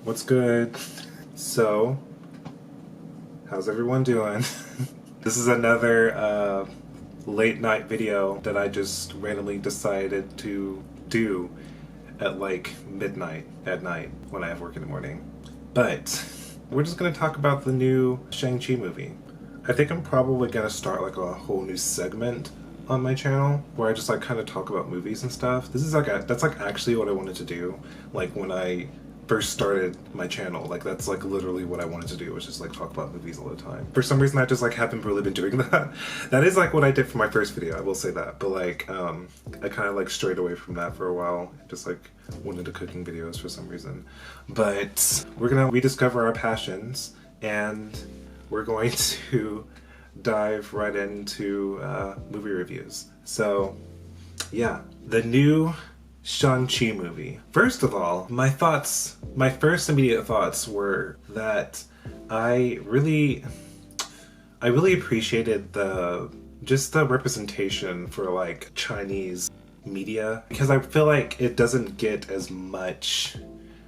What's good? So, how's everyone doing? This is another late night video that I just randomly decided to do at like midnight at night when I have work in the morning. But we're just gonna talk about the new Shang-Chi movie. I think I'm probably gonna start like a whole new segment on my channel where I just like kind of talk about movies and stuff. This is like that's like actually what I wanted to do. Like when I first started my channel, like that's like literally what I wanted to do, was just like talk about movies all the time. For some reason I just like haven't really been doing that. That is like what I did for my first video, I will say that. But like I kind of like strayed away from that for a while. Just like went into cooking videos for some reason. But we're gonna rediscover our passions and we're going to dive right into movie reviews. So yeah, the new Shang-Chi movie. First of all, my first immediate thoughts were that I really appreciated the representation for like Chinese media, because I feel like it doesn't get as much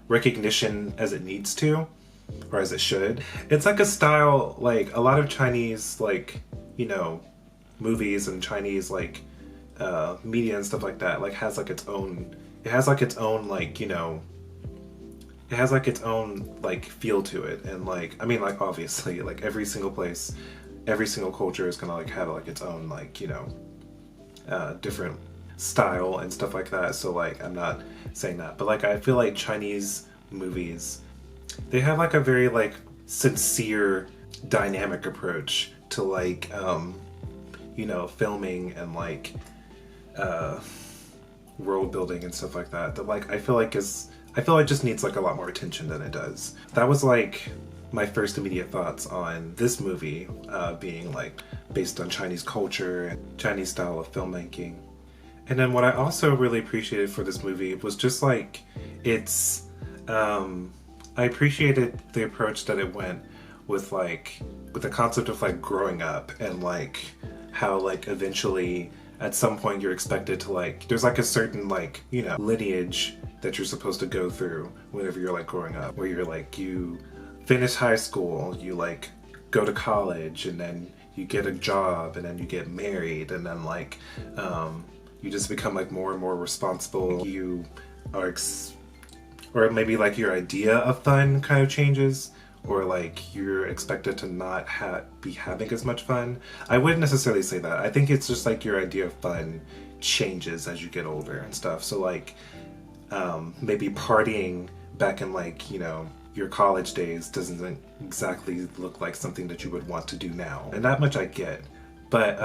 recognition as it needs to, or as it should. It's like a style, like a lot of Chinese, like, you know, movies and Chinese like media and stuff like that, like has like its own, like, you know, it has like its own like feel to it. And like, I mean, like obviously like every single place, every single culture is gonna like have like its own, like, you know, different style and stuff like that. So like I'm not saying that, but like I feel like Chinese movies, they have like a very like sincere, dynamic approach to like you know, filming and like world building and stuff like that, that like I feel like just needs like a lot more attention than it does. That was like my first immediate thoughts on this movie, being like based on Chinese culture and Chinese style of filmmaking. And then what I also really appreciated for this movie was just like it's I appreciated the approach that it went with the concept of like growing up, and like how like eventually at some point you're expected to like, there's like a certain like, you know, lineage that you're supposed to go through whenever you're like growing up, where you're like, you finish high school, you like go to college, and then you get a job, and then you get married, and then like you just become like more and more responsible. You are or maybe like your idea of fun kind of changes, or like you're expected to not be having as much fun. I wouldn't necessarily say that. I think it's just like your idea of fun changes as you get older and stuff. So like maybe partying back in like, you know, your college days doesn't exactly look like something that you would want to do now. And that much I get. But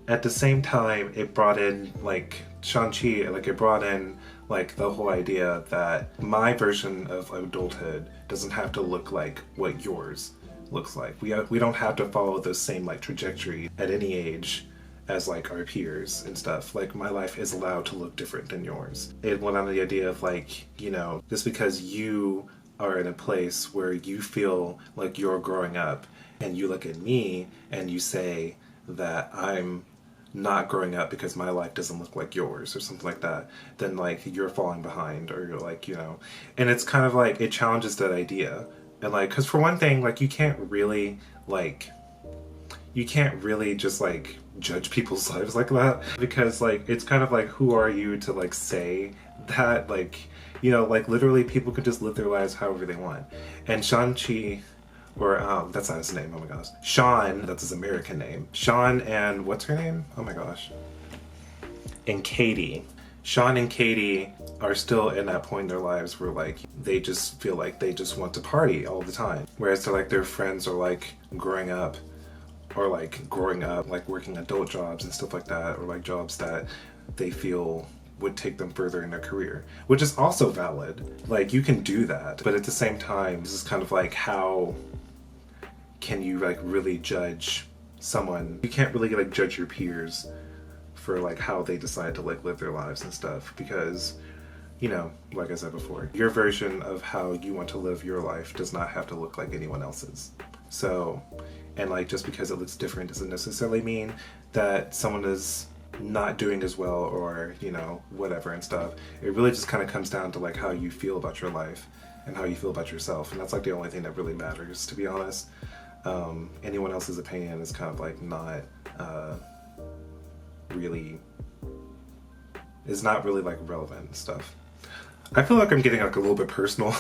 at the same time, it brought in like Shang-Chi, like it brought in like the whole idea that my version of adulthood doesn't have to look like what yours looks like. We don't have to follow the same like trajectory at any age as like our peers and stuff. Like my life is allowed to look different than yours. It went on the idea of like, you know, just because you are in a place where you feel like you're growing up, and you look at me and you say that I'm not growing up because my life doesn't look like yours or something like that, then like you're falling behind, or you're like, you know. And it's kind of like, it challenges that idea. And like, because for one thing, like you can't really just like judge people's lives like that, because like it's kind of like, who are you to like say that? Like, you know, like literally people could just live their lives however they want. And Shang-Chi, or that's not his name, oh my gosh, Sean, that's his American name. Sean and what's her name? Oh my gosh. And Katie. Sean and Katie are still in that point in their lives where like they just feel like they just want to party all the time. Whereas they're like, their friends are like growing up like working adult jobs and stuff like that, or like jobs that they feel would take them further in their career, which is also valid. Like you can do that, but at the same time, this is kind of like, how can you like really judge someone? You can't really like judge your peers for like how they decide to like live their lives and stuff, because, you know, like I said before, your version of how you want to live your life does not have to look like anyone else's. So, and like just because it looks different doesn't necessarily mean that someone is not doing as well, or, you know, whatever and stuff. It really just kind of comes down to like how you feel about your life and how you feel about yourself. And that's like the only thing that really matters, to be honest. Anyone else's opinion is kind of like not really, is not really like relevant and stuff. I feel like I'm getting like a little bit personal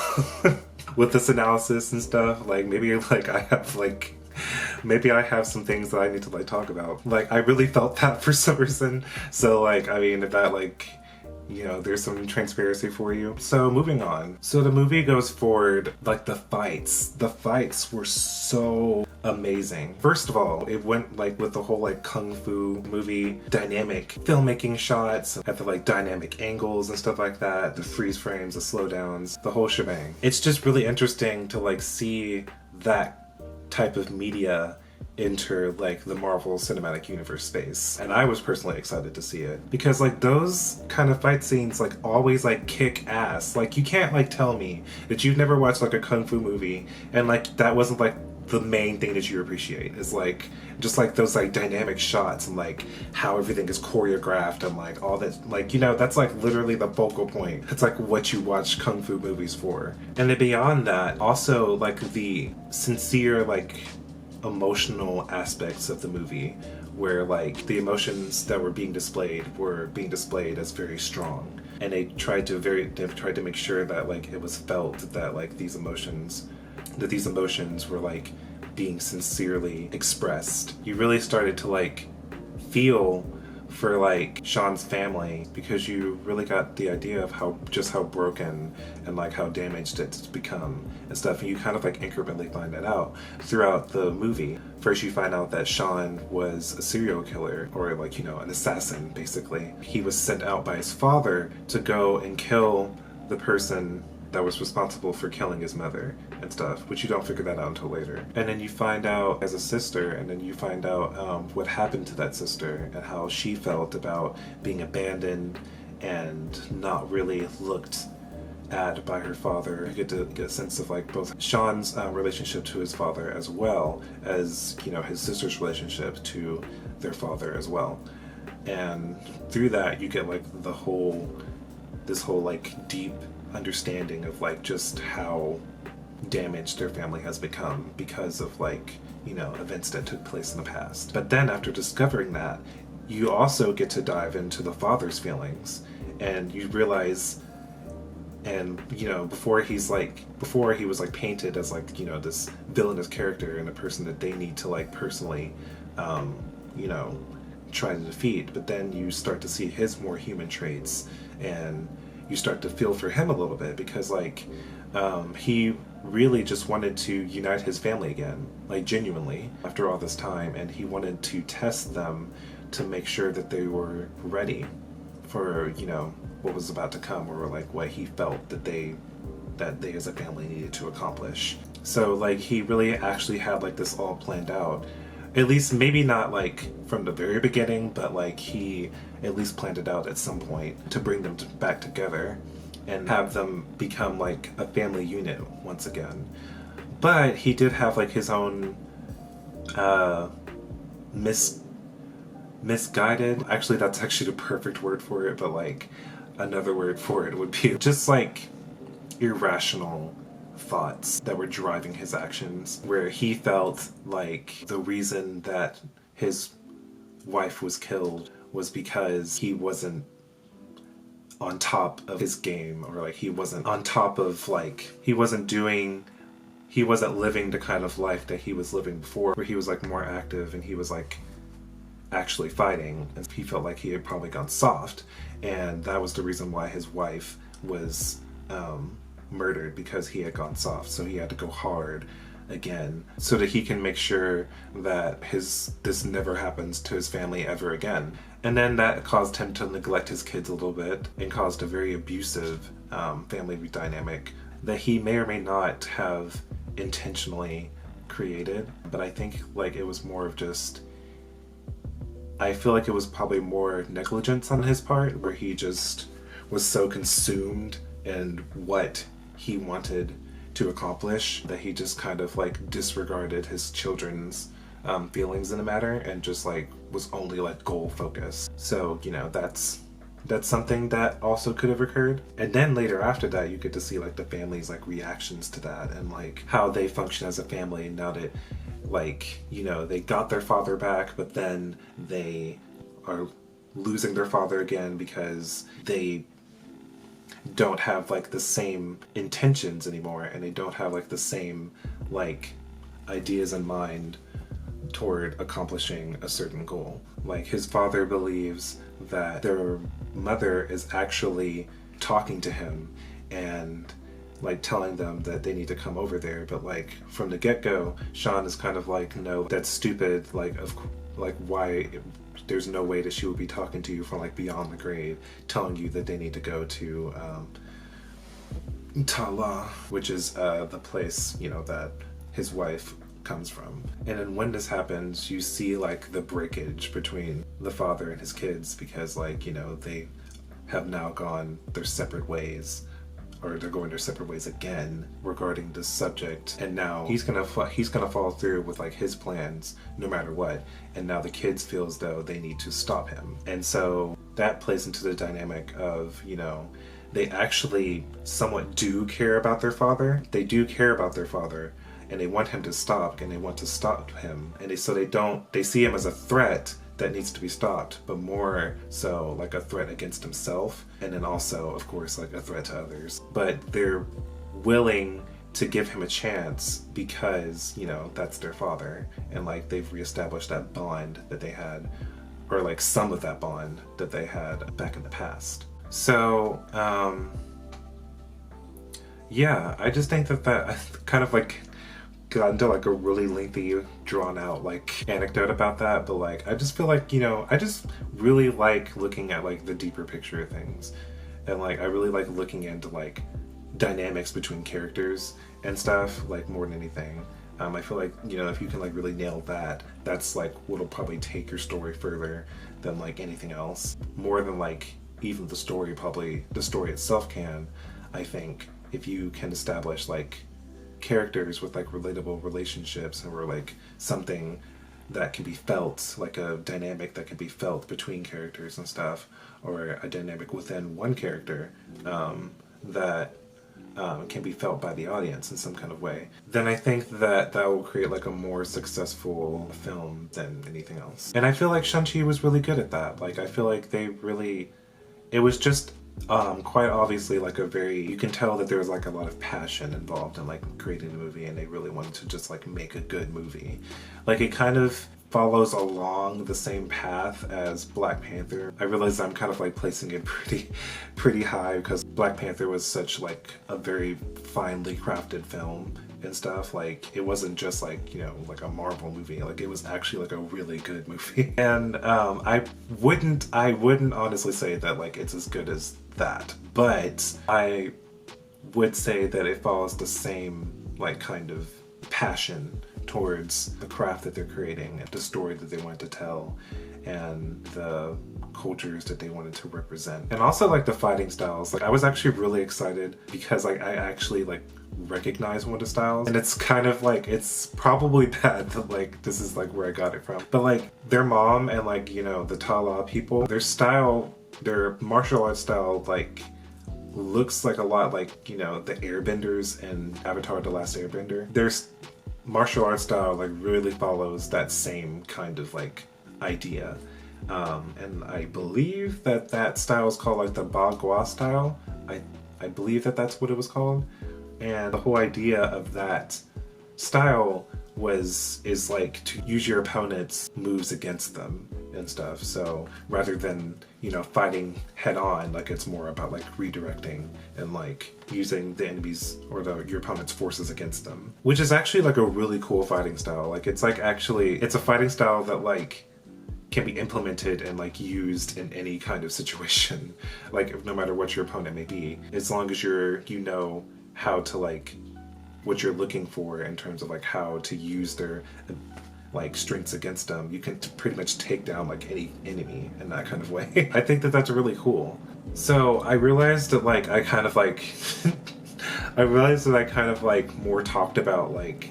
with this analysis and stuff. Like maybe I have some things that I need to like talk about. Like I really felt that for some reason. So like, I mean, if that like, you know, there's some transparency for you. So moving on. So the movie goes forward, like the fights were so amazing. First of all, it went like with the whole like kung fu movie dynamic filmmaking shots at the like dynamic angles and stuff like that, the freeze frames, the slowdowns, the whole shebang. It's just really interesting to like see that type of media enter like the Marvel Cinematic Universe space, and I was personally excited to see it because like those kind of fight scenes like always like kick ass. Like you can't like tell me that you've never watched like a kung fu movie and like that wasn't like the main thing that you appreciate is like just like those like dynamic shots and like how everything is choreographed and like all that, like, you know, that's like literally the focal point. It's like what you watch kung fu movies for. And then beyond that, also like the sincere like emotional aspects of the movie where like the emotions that were being displayed as very strong, and they tried to make sure that like it was felt that like these emotions were like being sincerely expressed. You really started to like feel for like Sean's family because you really got the idea of how broken and like how damaged it's become and stuff, and you kind of like incrementally find that out throughout the movie. First you find out that Sean was a serial killer, or like, you know, an assassin basically. He was sent out by his father to go and kill the person that was responsible for killing his mother and stuff, but you don't figure that out until later. And then you find out as a sister, and then you find out what happened to that sister and how she felt about being abandoned and not really looked at by her father. You get to get a sense of like both Sean's relationship to his father as well as, you know, his sister's relationship to their father as well. And through that you get like this whole like deep understanding of like just how damaged their family has become because of like, you know, events that took place in the past. But then after discovering that, you also get to dive into the father's feelings, and you realize, and you know, before he was like painted as like, you know, this villainous character and a person that they need to like personally you know, try to defeat, but then you start to see his more human traits, and you start to feel for him a little bit because like he really just wanted to unite his family again, like genuinely after all this time, and he wanted to test them to make sure that they were ready for, you know, what was about to come, or like what he felt that they as a family needed to accomplish. So like he really actually had like this all planned out. At least maybe not like from the very beginning, but like he at least planned it out at some point to bring them back together and have them become like a family unit once again. But he did have like his own misguided, actually that's actually the perfect word for it, but like another word for it would be just like irrational thoughts that were driving his actions, where he felt like the reason that his wife was killed was because he wasn't on top of his game, or like he wasn't on top of like he wasn't living the kind of life that he was living before, where he was like more active and he was like actually fighting, and he felt like he had probably gone soft, and that was the reason why his wife was murdered, because he had gone soft. So he had to go hard again so that he can make sure that this never happens to his family ever again. And then that caused him to neglect his kids a little bit and caused a very abusive family dynamic that he may or may not have intentionally created. But I think like it was more of just, I feel like it was probably more negligence on his part, where he just was so consumed in what he wanted to accomplish that he just kind of like disregarded his children's feelings in the matter and just like was only like goal focused. So, you know, that's that's something that also could have occurred. And then later after that, you get to see like the family's like reactions to that and like how they function as a family now that like, you know, they got their father back, but then they are losing their father again because they don't have like the same intentions anymore, and they don't have like the same like ideas in mind toward accomplishing a certain goal. Like his father believes that their mother is actually talking to him and like telling them that they need to come over there, but like from the get-go, Sean is kind of like, no, that's stupid, like why, there's no way that she would be talking to you from like beyond the grave, telling you that they need to go to Tala, which is the place, you know, that his wife comes from. And then when this happens, you see like the breakage between the father and his kids, because like, you know, they have now gone their separate ways, or they're going their separate ways again regarding this subject, and now he's gonna follow through with like his plans no matter what, and now the kids feel as though they need to stop him. And so that plays into the dynamic of, you know, they actually somewhat do care about their father. They do care about their father, and they want him to stop, and they want to stop him, and they see him as a threat that needs to be stopped, but more so like a threat against himself, and then also, of course, like a threat to others. But they're willing to give him a chance because, you know, that's their father, and like they've reestablished that bond that they had, or like some of that bond that they had back in the past. So, yeah, I just think that kind of like got into like a really lengthy, drawn out like anecdote about that, but like I just feel like, you know, I just really like looking at like the deeper picture of things, and like I really like looking into like dynamics between characters and stuff, like more than anything. I feel like, you know, if you can like really nail that, that's like what'll probably take your story further than like anything else, more than like even the story itself can. I think if you can establish like characters with like relatable relationships, or like something that can be felt, like a dynamic that can be felt between characters and stuff, or a dynamic within one character that can be felt by the audience in some kind of way, then I think that will create like a more successful film than anything else. And I feel like Shang-Chi was really good at that. Like I feel like it was just quite obviously like you can tell that there was like a lot of passion involved in like creating the movie, and they really wanted to just like make a good movie. Like it kind of follows along the same path as Black Panther. I realize I'm kind of like placing it pretty high, because Black Panther was such like a very finely crafted film and stuff. Like it wasn't just like, you know, like a Marvel movie, like it was actually like a really good movie. And I wouldn't honestly say that like it's as good as that, but I would say that it follows the same like kind of passion towards the craft that they're creating, and the story that they wanted to tell, and the cultures that they wanted to represent, and also like the fighting styles. Like I was actually really excited because like I actually like recognize one of the styles, and it's kind of like, it's probably bad that like this is like where I got it from, but like their mom and like, you know, the Tala people, their martial arts style like looks like a lot like, you know, the airbenders in Avatar: The Last Airbender. Their martial arts style like really follows that same kind of like idea, and I believe that style is called like the Bagua style. I believe that's what it was called. And the whole idea of that style is like to use your opponent's moves against them and stuff. So rather than, you know, fighting head on, like it's more about like redirecting and like using the enemies or your opponent's forces against them, which is actually like a really cool fighting style. Like it's like actually, it's a fighting style that like can be implemented and like used in any kind of situation, like no matter what your opponent may be, as long as you know how to like what you're looking for in terms of like how to use their like strengths against them. You can pretty much take down like any enemy in that kind of way. I think that's really cool. So I realized that like I kind of like more talked about like,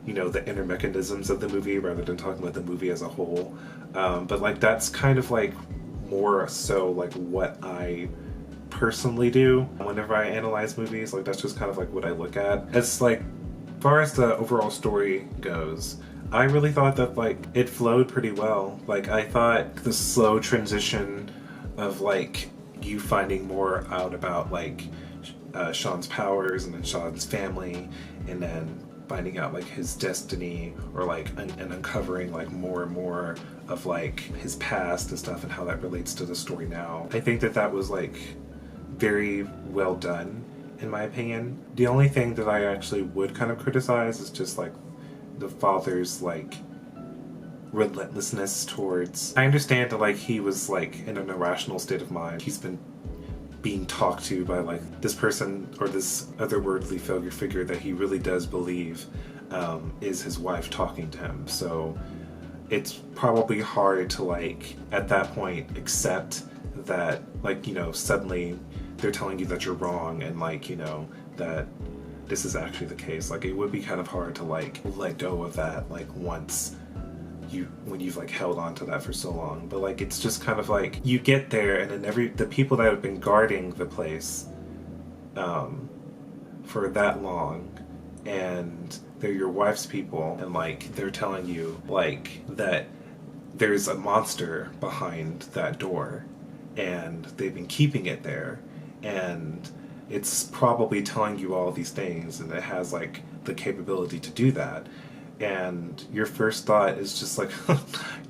you know, the inner mechanisms of the movie rather than talking about the movie as a whole. But like that's kind of like more so like what I personally do whenever I analyze movies. Like that's just kind of like what I look at. As like far as the overall story goes, I really thought that like it flowed pretty well. Like I thought the slow transition of like you finding more out about like Sean's powers and then Sean's family, and then finding out like his destiny, or like and uncovering like more and more of like his past and stuff and how that relates to the story now. I think that that was like very well done in my opinion. The only thing that I actually would kind of criticize is just like the father's like relentlessness towards, I understand that like he was like in an irrational state of mind. He's been being talked to by like this person or this otherworldly figure that he really does believe is his wife talking to him. So it's probably hard to like at that point accept that like, you know, suddenly they're telling you that you're wrong and like, you know, that this is actually the case. Like it would be kind of hard to like let go of that like once when you've like held on to that for so long. But like it's just kind of like you get there and then the people that have been guarding the place for that long, and they're your wife's people, and like they're telling you like that there's a monster behind that door and they've been keeping it there, and it's probably telling you all these things and it has like the capability to do that. And your first thought is just like,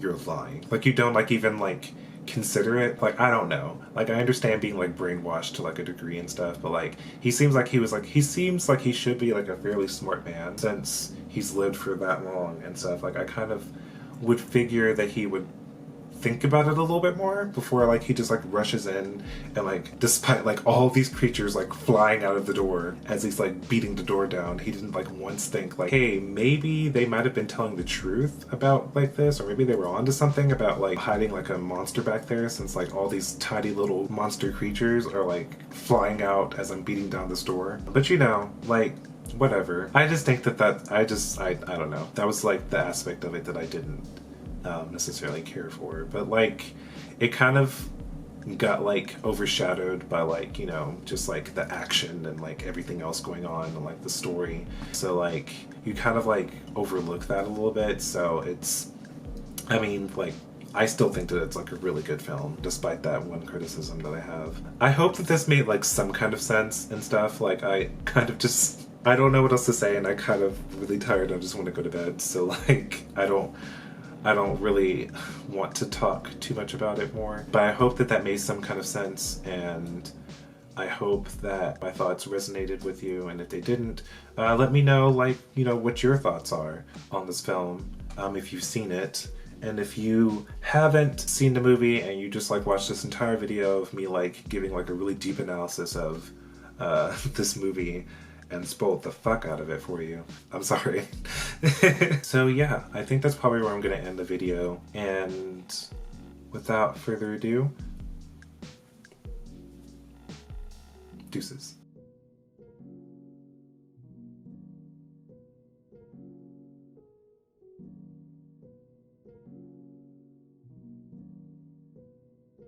you're lying. Like you don't like even like consider it. Like I don't know. Like I understand being like brainwashed to like a degree and stuff, but like he seems like he should be like a fairly smart man since he's lived for that long and stuff. Like I kind of would figure that he would think about it a little bit more before like he just like rushes in, and like despite like all these creatures like flying out of the door as he's like beating the door down, he didn't like once think like, hey, maybe they might have been telling the truth about like this, or maybe they were onto something about like hiding like a monster back there, since like all these tiny little monster creatures are like flying out as I'm beating down this door. But you know, like whatever. I just think that I don't know, that was like the aspect of it that I didn't necessarily care for. But like it kind of got like overshadowed by like, you know, just like the action and like everything else going on and like the story. So like you kind of like overlook that a little bit. So it's, I mean, like I still think that it's like a really good film despite that one criticism that I have. I hope that this made like some kind of sense and stuff. Like I kind of just, I don't know what else to say, and I kind of really tired. I just want to go to bed. So like I don't really want to talk too much about it more, but I hope that that made some kind of sense, and I hope that my thoughts resonated with you. And if they didn't, let me know, like, you know, what your thoughts are on this film, if you've seen it. And if you haven't seen the movie and you just like watched this entire video of me like giving like a really deep analysis of this movie and spoiled the fuck out of it for you, I'm sorry. So yeah, I think that's probably where I'm gonna end the video, and without further ado, deuces.